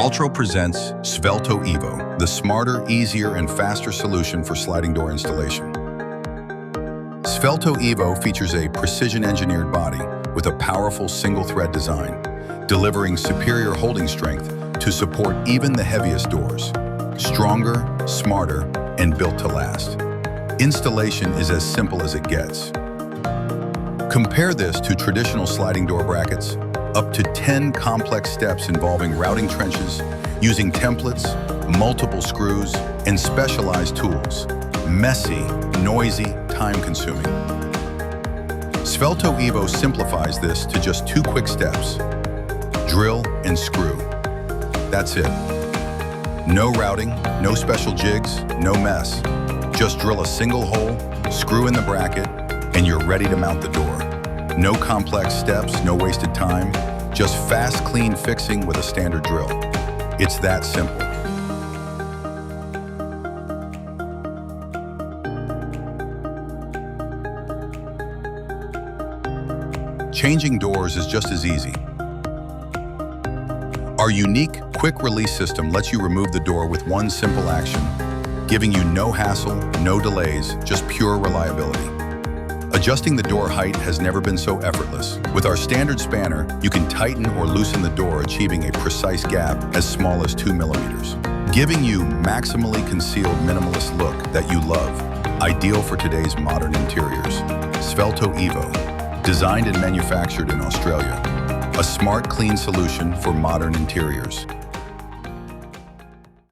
Altro presents Svelto Evo, the smarter, easier, and faster solution for sliding door installation. Svelto Evo features a precision-engineered body with a powerful single-thread design, delivering superior holding strength to support even the heaviest doors. Stronger, smarter, and built to last. Installation is as simple as it gets. Compare this to traditional sliding door brackets, up to 10 complex steps involving routing trenches, using templates, multiple screws, and specialized tools. Messy, noisy, time-consuming. Svelto Evo simplifies this to just 2 quick steps. Drill and screw. That's it. No routing, no special jigs, no mess. Just drill a single hole, screw in the bracket, and you're ready to mount the door. No complex steps, no wasted time, just fast, clean fixing with a standard drill. It's that simple. Changing doors is just as easy. Our unique, quick-release system lets you remove the door with one simple action, giving you no hassle, no delays, just pure reliability. Adjusting the door height has never been so effortless. With our standard spanner, you can tighten or loosen the door, achieving a precise gap as small as 2 millimeters, giving you maximally concealed minimalist look that you love, ideal for today's modern interiors. Svelto Evo, designed and manufactured in Australia. A smart, clean solution for modern interiors.